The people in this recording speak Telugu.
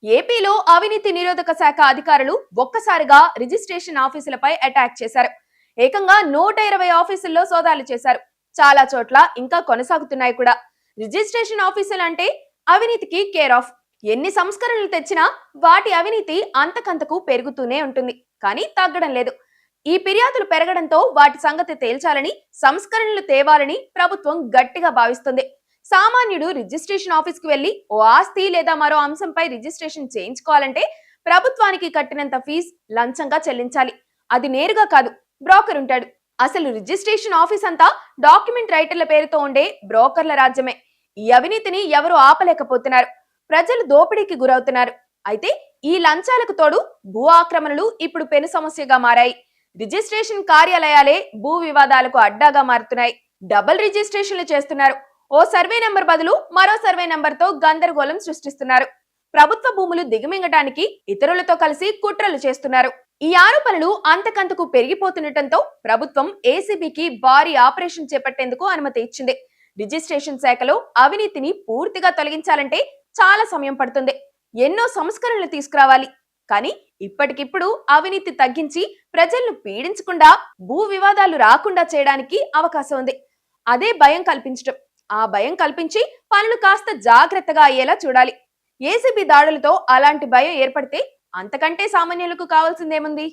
ఏపీలో అవినీతి నిరోధక శాఖ అధికారులు ఒక్కసారిగా రిజిస్ట్రేషన్ ఆఫీసులపై అటాక్ చేశారు. ఏకంగా 120 ఆఫీసుల్లో సోదాలు చేశారు. చాలా చోట్ల ఇంకా కొనసాగుతున్నాయి కూడా. రిజిస్ట్రేషన్ ఆఫీసులు అంటే అవినీతికి కేర్ ఆఫ్. ఎన్ని సంస్కరణలు తెచ్చినా వాటి అవినీతి అంతకంతకు పెరుగుతూనే ఉంటుంది, కానీ తగ్గడం లేదు. ఈ ఫిర్యాదులు పెరగడంతో వాటి సంగతి తేల్చాలని, సంస్కరణలు తేవాలని ప్రభుత్వం గట్టిగా భావిస్తుంది. సామాన్యుడు రిజిస్ట్రేషన్ ఆఫీస్ కి వెళ్లి ఓ ఆస్తి లేదా మరో అంశంపై రిజిస్ట్రేషన్ చేయించుకోవాలంటే ప్రభుత్వానికి కట్టినంత ఫీజు లంచంగా చెల్లించాలి. అది నేరుగా కాదు, బ్రోకర్ ఉంటాడు. అసలు రిజిస్ట్రేషన్ ఆఫీస్ అంతా డాక్యుమెంట్ రైటర్ల పేరుతో ఉండే బ్రోకర్ల రాజ్యమే. ఈ అవినీతిని ఎవరు ఆపలేకపోతున్నారు. ప్రజలు దోపిడీకి గురవుతున్నారు. అయితే ఈ లంచాలకు తోడు భూ ఆక్రమణలు ఇప్పుడు పెను సమస్యగా మారాయి. రిజిస్ట్రేషన్ కార్యాలయాలే భూ వివాదాలకు అడ్డాగా మారుతున్నాయి. డబుల్ రిజిస్ట్రేషన్లు చేస్తున్నారు. ఓ సర్వే నెంబర్ బదులు మరో సర్వే నెంబర్ తో గందరగోళం సృష్టిస్తున్నారు. ప్రభుత్వ భూములు దిగమింగటానికి ఇతరులతో కలిసి కుట్రలు చేస్తున్నారు. ఈ ఆరోపణలు అంతకంతకు పెరిగిపోతుండటంతో ప్రభుత్వం ఏసీబీకి భారీ ఆపరేషన్ చేపట్టేందుకు అనుమతి ఇచ్చింది. రిజిస్ట్రేషన్ శాఖలో అవినీతిని పూర్తిగా తొలగించాలంటే చాలా సమయం పడుతుంది. ఎన్నో సంస్కరణలు తీసుకురావాలి. కానీ ఇప్పటికిప్పుడు అవినీతి తగ్గించి ప్రజలను పీడించకుండా భూ వివాదాలు రాకుండా చేయడానికి అవకాశం ఉంది. అదే భయం కల్పించడం. ఆ భయం కల్పించి పనులు కాస్త జాగ్రత్తగా అయ్యేలా చూడాలి. ఏసీబీ దాడులతో అలాంటి భయం ఏర్పడితే అంతకంటే సామాన్యులకు కావాల్సిందేముంది?